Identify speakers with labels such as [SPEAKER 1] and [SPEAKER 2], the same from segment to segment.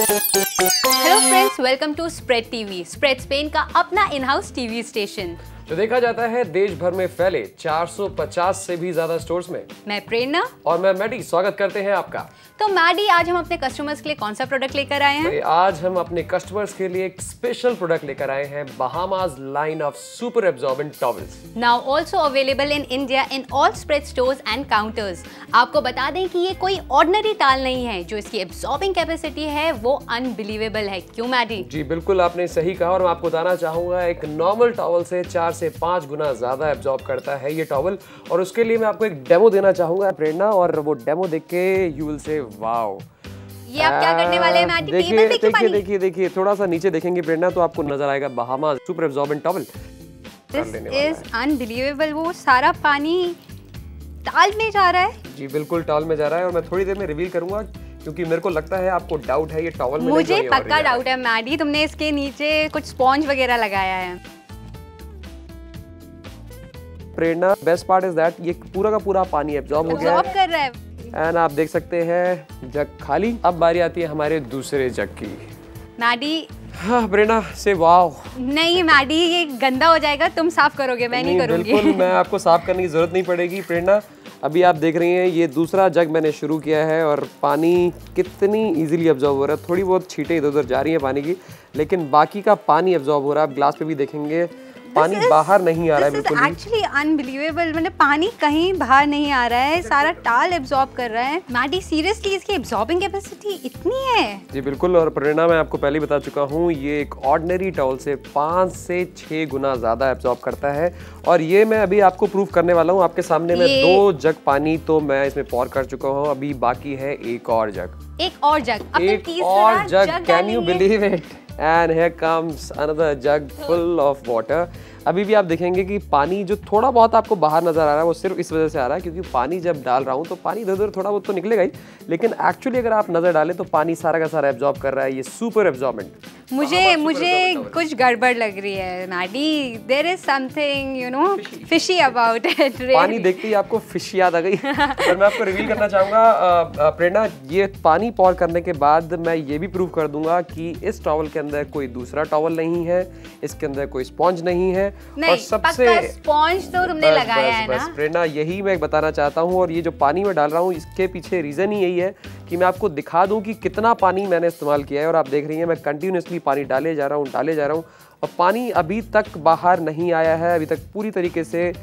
[SPEAKER 1] Hello friends, welcome to spread TV, spread स्पेन का अपना इन हाउस टीवी स्टेशन।
[SPEAKER 2] जो देखा जाता है देश भर में फैले 450 से भी ज्यादा स्टोर्स में।
[SPEAKER 1] मैं प्रेरणा
[SPEAKER 2] और मैं मैडी स्वागत करते हैं आपका।
[SPEAKER 1] तो मैडी, आज हम अपने कस्टमर्स के लिए कौन सा प्रोडक्ट लेकर आए हैं?
[SPEAKER 2] आज हम अपने कस्टमर्स के लिए एक स्पेशल प्रोडक्ट लेकर आए हैं, Bahamas line of super absorbent towels.
[SPEAKER 1] Now also available in India in all spread stores and counters. आपको बता दें कि ये कोई ऑर्डिनरी टाल नहीं है, जो इसकी एब्जॉर्बिंग कैपेसिटी है वो अनबिलीवेबल है। क्यों मैडी?
[SPEAKER 2] जी बिल्कुल, आपने सही कहा। और मैं आपको बताना चाहूंगा, एक नॉर्मल टॉवल से 4 से 5 गुना ज्यादा एब्जॉर्ब करता है ये टॉवल। और उसके लिए मैं आपको एक डेमो देना चाहूंगा प्रेरणा, और वो डेमो देख के यू विल से वाओ।
[SPEAKER 1] ये आप क्या करने वाले हैं मैडी?
[SPEAKER 2] देखिए थोड़ा सा नीचे देखेंगे प्रेरणा तो आपको नजर आएगा Bahamas super absorbent towel.
[SPEAKER 1] This is unbelievable. वो सारा पानी टाल में जा रहा है।
[SPEAKER 2] जी बिल्कुल, टॉवल में जा रहा है। और मैं थोड़ी देर में रिवील करूंगा, क्योंकि मेरे को लगता है आपको डाउट है ये टॉवल में।
[SPEAKER 1] मुझे पक्का डाउट है मैडी, तुमने इसके नीचे कुछ स्पॉन्ज वगैरह लगाया है।
[SPEAKER 2] प्रेरणा, बेस्ट पार्ट इज दैट ये पूरा का पूरा पानी एब्जॉर्ब हो गया है।
[SPEAKER 1] कर रहा है।
[SPEAKER 2] एंड आप देख सकते हैं जग खाली। अब बारी आती है हमारे दूसरे जग की।
[SPEAKER 1] मैडी,
[SPEAKER 2] हाँ प्रेरणा से वाओ।
[SPEAKER 1] नहीं मैडी, ये गंदा हो जाएगा, तुम साफ करोगे, मैं नहीं करूंगी।
[SPEAKER 2] बिल्कुल, मैं आपको साफ करने की जरूरत नहीं पड़ेगी प्रेरणा। अभी आप देख रही हैं ये दूसरा जग मैंने शुरू किया है, और पानी कितनी इजीली एब्जॉर्ब हो रहा है। थोड़ी बहुत छींटें इधर उधर जा रही हैं पानी की, लेकिन बाकी का पानी एब्जॉर्ब हो रहा है। आप ग्लास पे भी देखेंगे पानी बाहर नहीं आ रहा है बिल्कुल।
[SPEAKER 1] एक्चुअली अनबिलीवेबल, मतलब पानी कहीं बाहर नहीं आ रहा है, सारा टाल एब्जॉर्ब कर रहा है। मैडी, सीरियसली इसकी एब्जॉर्बिंग कैपेसिटी इतनी है?
[SPEAKER 2] जी बिल्कुल। और प्रेरणा, मैं आपको पहले बता चुका हूँ, ये एक ऑर्डिनरी टॉवल से 5 से 6 गुना ज्यादा एब्जॉर्ब करता है। और ये मैं अभी आपको प्रूव करने वाला हूँ आपके सामने। में 2 जग पानी तो मैं इसमें पॉर कर चुका हूँ, अभी बाकी है एक और जग।
[SPEAKER 1] एक और जग,
[SPEAKER 2] एक और जग, can you believe it? And here comes another jug full of water। अभी भी आप देखेंगे कि पानी जो थोड़ा बहुत आपको बाहर नजर आ रहा है वो सिर्फ इस वजह से आ रहा है क्योंकि पानी जब डाल रहा हूँ तो पानी इधर उधर थोड़ा बहुत तो निकलेगा ही, लेकिन एक्चुअली अगर आप नजर डालें तो पानी सारा का सारा एब्जॉर्ब कर रहा है ये सुपर एब्जॉर्बेंट।
[SPEAKER 1] मुझे कुछ गड़बड़ लग रही है मैडी। There is something you know fishy about it.
[SPEAKER 2] पानी देखते ही आपको फिश याद आ गई। और मैं आपको रिवील करना चाहूंगा प्रेरणा, ये पानी पॉर करने के बाद मैं ये भी प्रूव कर दूंगा कि इस टॉवल के अंदर कोई दूसरा टॉवल नहीं है, इसके अंदर कोई स्पॉन्ज नहीं है।
[SPEAKER 1] नहीं,
[SPEAKER 2] और सबसे
[SPEAKER 1] स्पॉन्ज तो तुमने लगाया है ना?
[SPEAKER 2] प्रेरणा, यही मैं बताना चाहता हूँ। और ये जो पानी में डाल रहा हूँ इसके पीछे रीजन ही यही है कि मैं आपको दिखा दूं कि कितना पानी मैंने इस्तेमाल किया है। और आप देख रही हैं मैं कंटिन्यूसली पानी डाले जा रहा हूँ और पानी अभी तक बाहर नहीं आया है। अभी तक पूरी तरीके से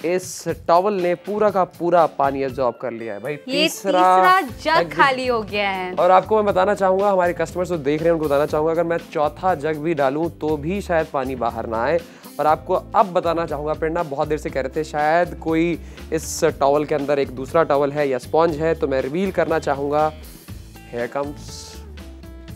[SPEAKER 2] इस टॉवल ने पूरा का पूरा पानी एब्जॉर्ब कर लिया है। भाई
[SPEAKER 1] तीसरा जग खाली हो गया है।
[SPEAKER 2] और आपको मैं बताना चाहूंगा, हमारे कस्टमर्स जो देख रहे हैं उनको बताना चाहूंगा, अगर मैं चौथा जग भी डालूं तो भी शायद पानी बाहर ना आए। और आपको अब बताना चाहूंगा प्रेरणा, बहुत देर से कह रहे थे शायद कोई इस टॉवल के अंदर एक दूसरा टॉवल है या स्पॉन्ज है, तो मैं रिवील करना चाहूंगा। Here comes।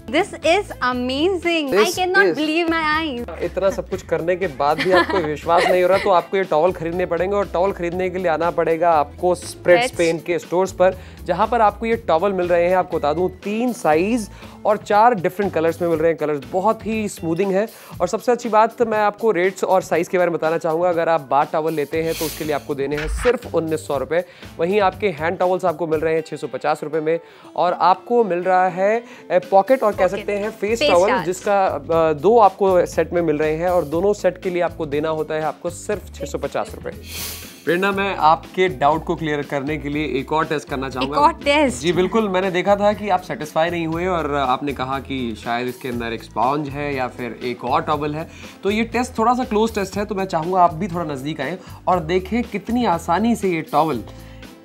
[SPEAKER 1] This is amazing. I cannot believe my eyes.
[SPEAKER 2] इतना सब कुछ करने के बाद भी आपको विश्वास नहीं हो रहा तो आपको ये टॉवल खरीदने पड़ेंगे। और टॉवल खरीदने के लिए आना पड़ेगा आपको स्प्रेड स्पेन के स्टोर्स पर, जहां पर आपको ये टॉवल मिल रहे हैं। आपको बता दूं 3 साइज और 4 डिफरेंट कलर्स में मिल रहे हैं। कलर्स बहुत ही स्मूदिंग है। और सबसे अच्छी बात, मैं आपको रेट्स और साइज के बारे में बताना चाहूँगा। अगर आप बार टॉवल लेते हैं तो उसके लिए आपको देने हैं सिर्फ 1900 रुपये। वहीं आपके हैंड टॉवल्स आपको मिल रहे हैं 650 रुपये में। और आपको मिल रहा है पॉकेट और कह सकते हैं फेस टॉवल, जिसका 2 आपको सेट में मिल रहे हैं। और दोनों सेट के लिए आपको देना होता है आपको सिर्फ 650 रुपये। प्रेरणा, मैं आपके डाउट को क्लियर करने के लिए एक और टेस्ट करना चाहूंगा।
[SPEAKER 1] एक और टेस्ट? जी
[SPEAKER 2] बिल्कुल। मैंने देखा था कि आप सेटिस्फाई नहीं हुए और आपने कहा कि शायद इसके अंदर एक स्पॉन्ज है या फिर एक और टॉवल है। तो ये टेस्ट थोड़ा सा क्लोज टेस्ट है, तो मैं चाहूंगा आप भी थोड़ा नजदीक आए और देखें कितनी आसानी से ये टॉवल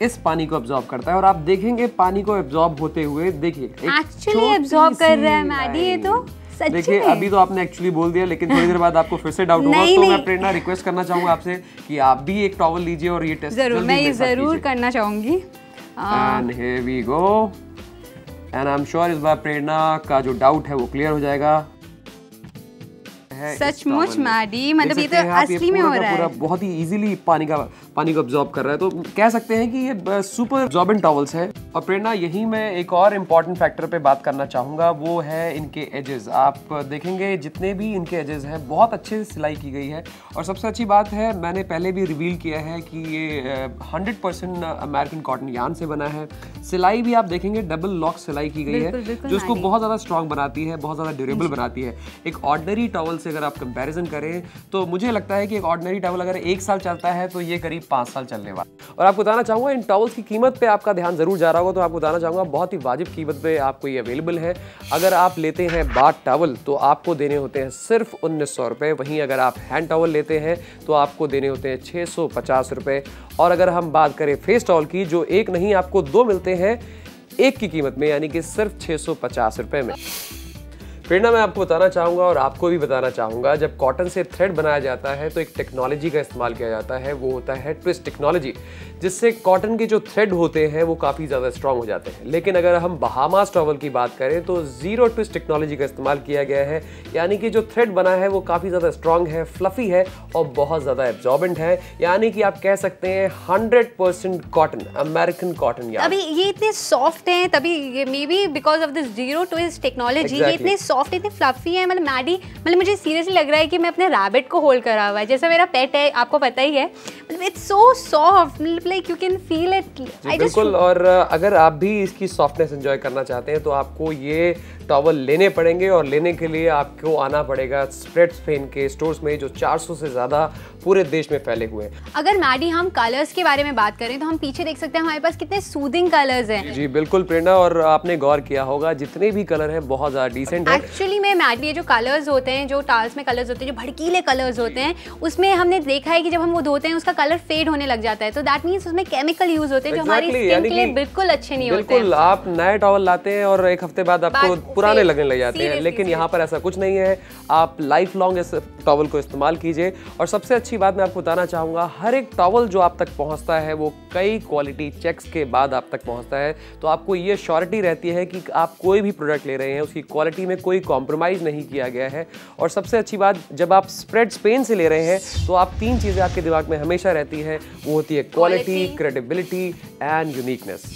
[SPEAKER 2] इस पानी को एब्जॉर्ब करता है। और आप देखेंगे पानी को एब्जॉर्ब होते हुए, देखिए
[SPEAKER 1] एक्चुअली एब्जॉर्ब कर रहा है मैडी। ये तो
[SPEAKER 2] देखिए, अभी तो आपने एक्चुअली बोल दिया, लेकिन थोड़ी देर बाद आपको फिर से डाउट होगा। तो मैं प्रेरणा रिक्वेस्ट करना चाहूंगा आपसे कि आप भी एक टॉवल लीजिए और ये टेस्ट
[SPEAKER 1] जरूर, मैं ये जरूर करना चाहूंगी।
[SPEAKER 2] And here we go. And I am sure इस बार प्रेरणा का जो डाउट है वो क्लियर हो जाएगा।
[SPEAKER 1] सचमुच मैडी, मतलब ये तो असली में हो रहा है।
[SPEAKER 2] बहुत ही इजीली पानी का पानी को अब्जॉर्ब कर रहा है, तो कह सकते हैं कि ये सुपर अब्जॉर्बेंट टॉवल्स हैं। और प्रेरणा, यही मैं एक और इम्पॉर्टेंट फैक्टर पे बात करना चाहूँगा, वो है इनके एजेस। आप देखेंगे जितने भी इनके एजेस हैं बहुत अच्छे से सिलाई की गई है। और सबसे अच्छी बात है, मैंने पहले भी रिवील किया है कि ये 100% अमेरिकन कॉटन यार्न से बना है। सिलाई भी आप देखेंगे डबल लॉक सिलाई की गई है, जो इसको बहुत ज़्यादा स्ट्रॉन्ग बनाती है, बहुत ज़्यादा ड्यूरेबल बनाती है। एक ऑर्डिनरी टॉवल से अगर आप कंपैरिजन करें तो मुझे लगता है कि एक ऑर्डिनरी टॉवल अगर 1 साल चलता है तो ये करीब 5 साल चलने वाला। और आपको बताना चाहूँगा, इन टॉवल्स की कीमत पे आपका ध्यान जरूर जा रहा होगा, तो आपको बताना चाहूँगा बहुत ही वाजिब कीमत पे आपको ये अवेलेबल है। अगर आप लेते हैं बाथ टॉवल तो आपको देने होते हैं सिर्फ 1900 रुपये। वहीं अगर आप हैंड टॉवल लेते हैं तो आपको देने होते हैं 650 रुपये। और अगर हम बात करें फेस टॉवल की, जो एक नहीं आपको 2 मिलते हैं एक की कीमत में, यानी कि सिर्फ 650 रुपये में। प्रेरणा, मैं आपको बताना चाहूँगा और आपको भी बताना चाहूँगा, जब कॉटन से थ्रेड बनाया जाता है तो एक टेक्नोलॉजी का इस्तेमाल किया जाता है, वो होता है ट्विस्ट टेक्नोलॉजी, जिससे कॉटन के जो थ्रेड होते हैं वो काफ़ी ज़्यादा स्ट्रॉन्ग हो जाते हैं। लेकिन अगर हम बहामास टॉवल की बात करें तो ज़ीरो ट्विस्ट टेक्नोलॉजी का इस्तेमाल किया गया है, यानी कि जो थ्रेड बना है वो काफ़ी ज़्यादा स्ट्रॉन्ग है, फ्लफी है और बहुत ज़्यादा एब्जॉर्बेंट है। यानी कि आप कह सकते हैं 100% कॉटन, अमेरिकन कॉटन।
[SPEAKER 1] अभी ये इतने सॉफ्ट हैं, तभी may be because of this zero twist technology ये इतने सॉफ्ट, इतने फ्लफी है। मतलब मैडी, मतलब मुझे सीरियसली लग रहा है कि मैं अपने रैबिट को होल्ड करा हुआ है, जैसा मेरा पेट है, आपको पता ही है। मतलब it's so soft, like you can feel it.
[SPEAKER 2] बिल्कुल। और अगर आप भी इसकी सॉफ्टनेस एंजॉय करना चाहते हैं तो आपको ये टॉवल लेने पड़ेंगे। और लेने के लिए आपको आना पड़ेगा स्प्रेड स्पेन के स्टोर्स में, जो 400 से ज़्यादा पूरे देश में फैले हुए हैं।
[SPEAKER 1] अगर मैडी हम कलर्स के बारे में बात करें तो हम पीछे देख सकते हैं हमारे पास कितने सूदिंग कलर्स हैं।
[SPEAKER 2] जी बिल्कुल प्रेरणा, और आपने गौर किया होगा जितने भी कलर हैं बहुत ज़्यादा डिसेंट है।
[SPEAKER 1] एक्चुअली में मैडी जो कलर्स होते हैं, जो टाल्स में कलर्स होते हैं, जो भड़कीले कलर्स होते हैं, उसमें हमने देखा है कि जब हम वो धोते हैं उसका कलर फेड होने लग जाता है। तो दैट मीन्स उसमें केमिकल यूज होते हैं जो हमारी स्किन के लिए बिल्कुल अच्छे नहीं होते।
[SPEAKER 2] बिल्कुल, आप नए टॉवल लाते हैं और एक हफ्ते बाद आपको पुराने लगने लग जाते हैं, लेकिन यहाँ पर ऐसा कुछ नहीं है। आप लाइफ लॉन्ग इस टॉवल को इस्तेमाल कीजिए। और सबसे अच्छी बात मैं आपको बताना चाहूँगा, हर एक टॉवल जो आप तक पहुँचता है वो कई क्वालिटी चेक्स के बाद आप तक पहुँचता है। तो आपको ये श्योरिटी रहती है कि आप कोई भी प्रोडक्ट ले रहे हैं उसकी क्वालिटी में कोई कॉम्प्रोमाइज़ नहीं किया गया है। और सबसे अच्छी बात, जब आप स्प्रेड स्पेन से ले रहे हैं तो आप 3 चीज़ें आपके दिमाग में हमेशा रहती है, वो होती है क्वालिटी, क्रेडिबिलिटी एंड यूनिकनेस।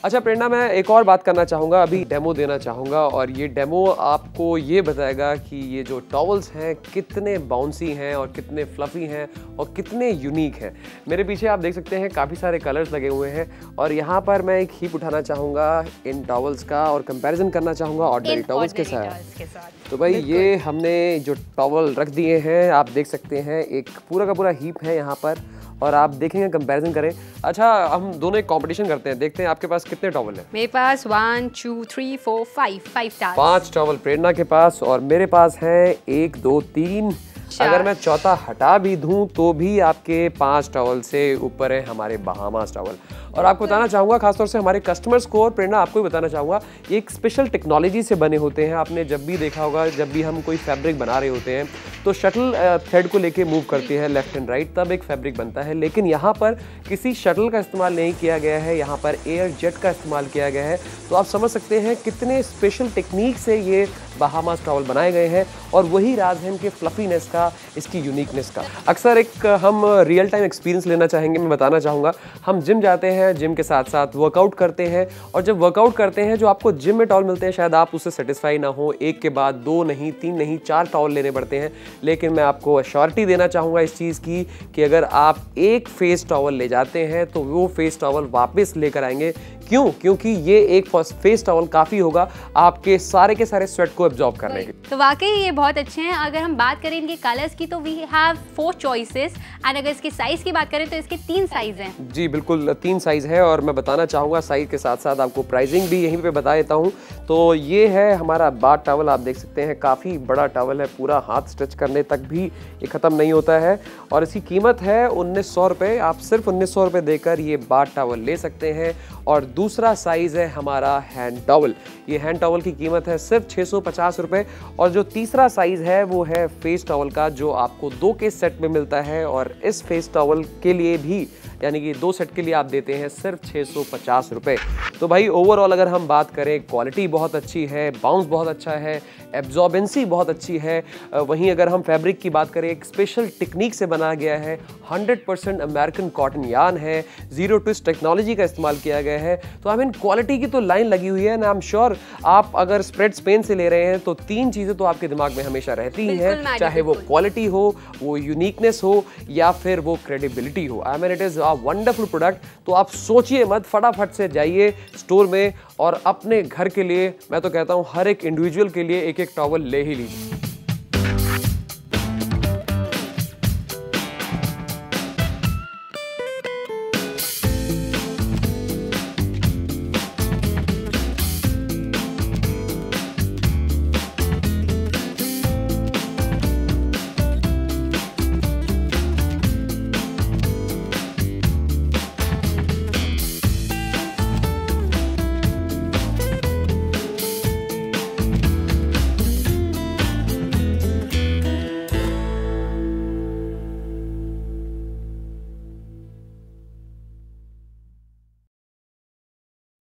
[SPEAKER 2] अच्छा प्रेरणा, मैं एक और बात करना चाहूँगा, अभी डेमो देना चाहूँगा। और ये डेमो आपको ये बताएगा कि ये जो टॉवल्स हैं कितने बाउंसी हैं और कितने फ्लफ़ी हैं और कितने यूनिक हैं। मेरे पीछे आप देख सकते हैं काफ़ी सारे कलर्स लगे हुए हैं। और यहाँ पर मैं एक हीप उठाना चाहूँगा इन टॉवल्स का और कंपैरिजन करना चाहूँगा ऑर्डिनरी टॉवल्स के साथ। तो भाई ये हमने जो टॉवल रख दिए हैं, आप देख सकते हैं एक पूरा का पूरा हीप है यहाँ पर, और आप देखेंगे कंपैरिजन करें। अच्छा, हम दोनों एक कंपटीशन करते हैं, देखते हैं आपके पास कितने टॉवल हैं।
[SPEAKER 1] मेरे पास 1 2 3 4 5 टॉवल।
[SPEAKER 2] 5 टॉवल प्रेरणा के पास, और मेरे पास है 1 2 3। अगर मैं चौथा हटा भी दूं तो भी आपके 5 टॉवल से ऊपर है हमारे बहामास टॉवल। और आपको बताना चाहूँगा, खासतौर से हमारे कस्टमर्स को, और प्रेरणा आपको भी बताना चाहूँगा, ये एक स्पेशल टेक्नोलॉजी से बने होते हैं। आपने जब भी देखा होगा, जब भी हम कोई फैब्रिक बना रहे होते हैं तो शटल थ्रेड को लेके मूव करती है लेफ्ट एंड राइट, तब एक फैब्रिक बनता है। लेकिन यहाँ पर किसी शटल का इस्तेमाल नहीं किया गया है, यहाँ पर एयर जेट का इस्तेमाल किया गया है। तो आप समझ सकते हैं कितने स्पेशल टेक्निक से ये बहामास टॉवल बनाए गए हैं। और वही राज है इनके फ्लफीनेस का, इसकी यूनिकनेस का। अक्सर एक हम रियल टाइम एक्सपीरियंस लेना चाहेंगे। मैं बताना चाहूँगा, हम जिम जाते हैं, जिम के साथ साथ वर्कआउट करते हैं, और जब वर्कआउट करते हैं जो आपको जिम में टॉवल मिलते हैं शायद आप उससे सेटिस्फाई ना हो, एक के बाद 2 नहीं, 3 नहीं, 4 टॉवल लेने पड़ते हैं। लेकिन मैं आपको अश्योरिटी देना चाहूँगा इस चीज़ की कि अगर आप एक फेस टॉवल ले जाते हैं तो वो फेस टॉवल वापस लेकर आएंगे। क्यों? क्योंकि ये एक फेस टॉवल काफ़ी होगा आपके सारे के सारे स्वेट को एब्जॉर्ब करने के।
[SPEAKER 1] तो वाकई ये बहुत अच्छे हैं। अगर हम बात करें इनके कलर्स की तो वी हैव 4 चॉइसेस, एंड अगर इसके साइज़ की बात करें तो इसके 3 साइज़ हैं। जी
[SPEAKER 2] बिल्कुल, 3 साइज़ है। और मैं बताना चाहूँगा साइज़ के साथ साथ आपको प्राइसिंग भी यहीं पे बता देता हूँ। तो ये है हमारा बाथ टॉवल, आप देख सकते हैं काफ़ी बड़ा टॉवल है, पूरा हाथ स्ट्रेच करने तक भी ये ख़त्म नहीं होता है। और इसकी कीमत है 1900 रुपये। आप सिर्फ 1900 रुपये देकर ये बाथ टॉवल ले सकते हैं। और दूसरा साइज़ है हमारा हैंड टॉवल। ये हैंड टॉवल की कीमत है सिर्फ 650 रुपये। और जो तीसरा साइज़ है वो है फेस टॉवल का, जो आपको 2 के सेट में मिलता है। और इस फेस टॉवल के लिए भी यानी कि 2 सेट के लिए आप देते हैं सिर्फ 650 रुपये। तो भाई ओवरऑल अगर हम बात करें, क्वालिटी बहुत अच्छी है, बाउंस बहुत अच्छा है, एब्जॉर्बेंसी बहुत अच्छी है। वहीं अगर हम फैब्रिक की बात करें, एक स्पेशल टेक्निक से बनाया गया है, 100% अमेरिकन कॉटन यार्न है, जीरो ट्विस्ट टेक्नोलॉजी का इस्तेमाल किया गया है। तो आई मीन क्वालिटी की तो लाइन लगी हुई है ना। आई एम श्योर आप अगर स्प्रेड स्पेन से ले रहे हैं तो 3 चीज़ें तो आपके दिमाग में हमेशा रहती ही हैं, चाहे वो क्वालिटी हो, वो यूनिकनेस हो या फिर वो क्रेडिबिलिटी हो। I mean it is a wonderful product. तो आप सोचिए मत, फटाफट से जाइए स्टोर में और अपने घर के लिए, मैं तो कहता हूँ हर एक इंडिविजुअल के लिए एक एक टॉवल ले ही लीजिए।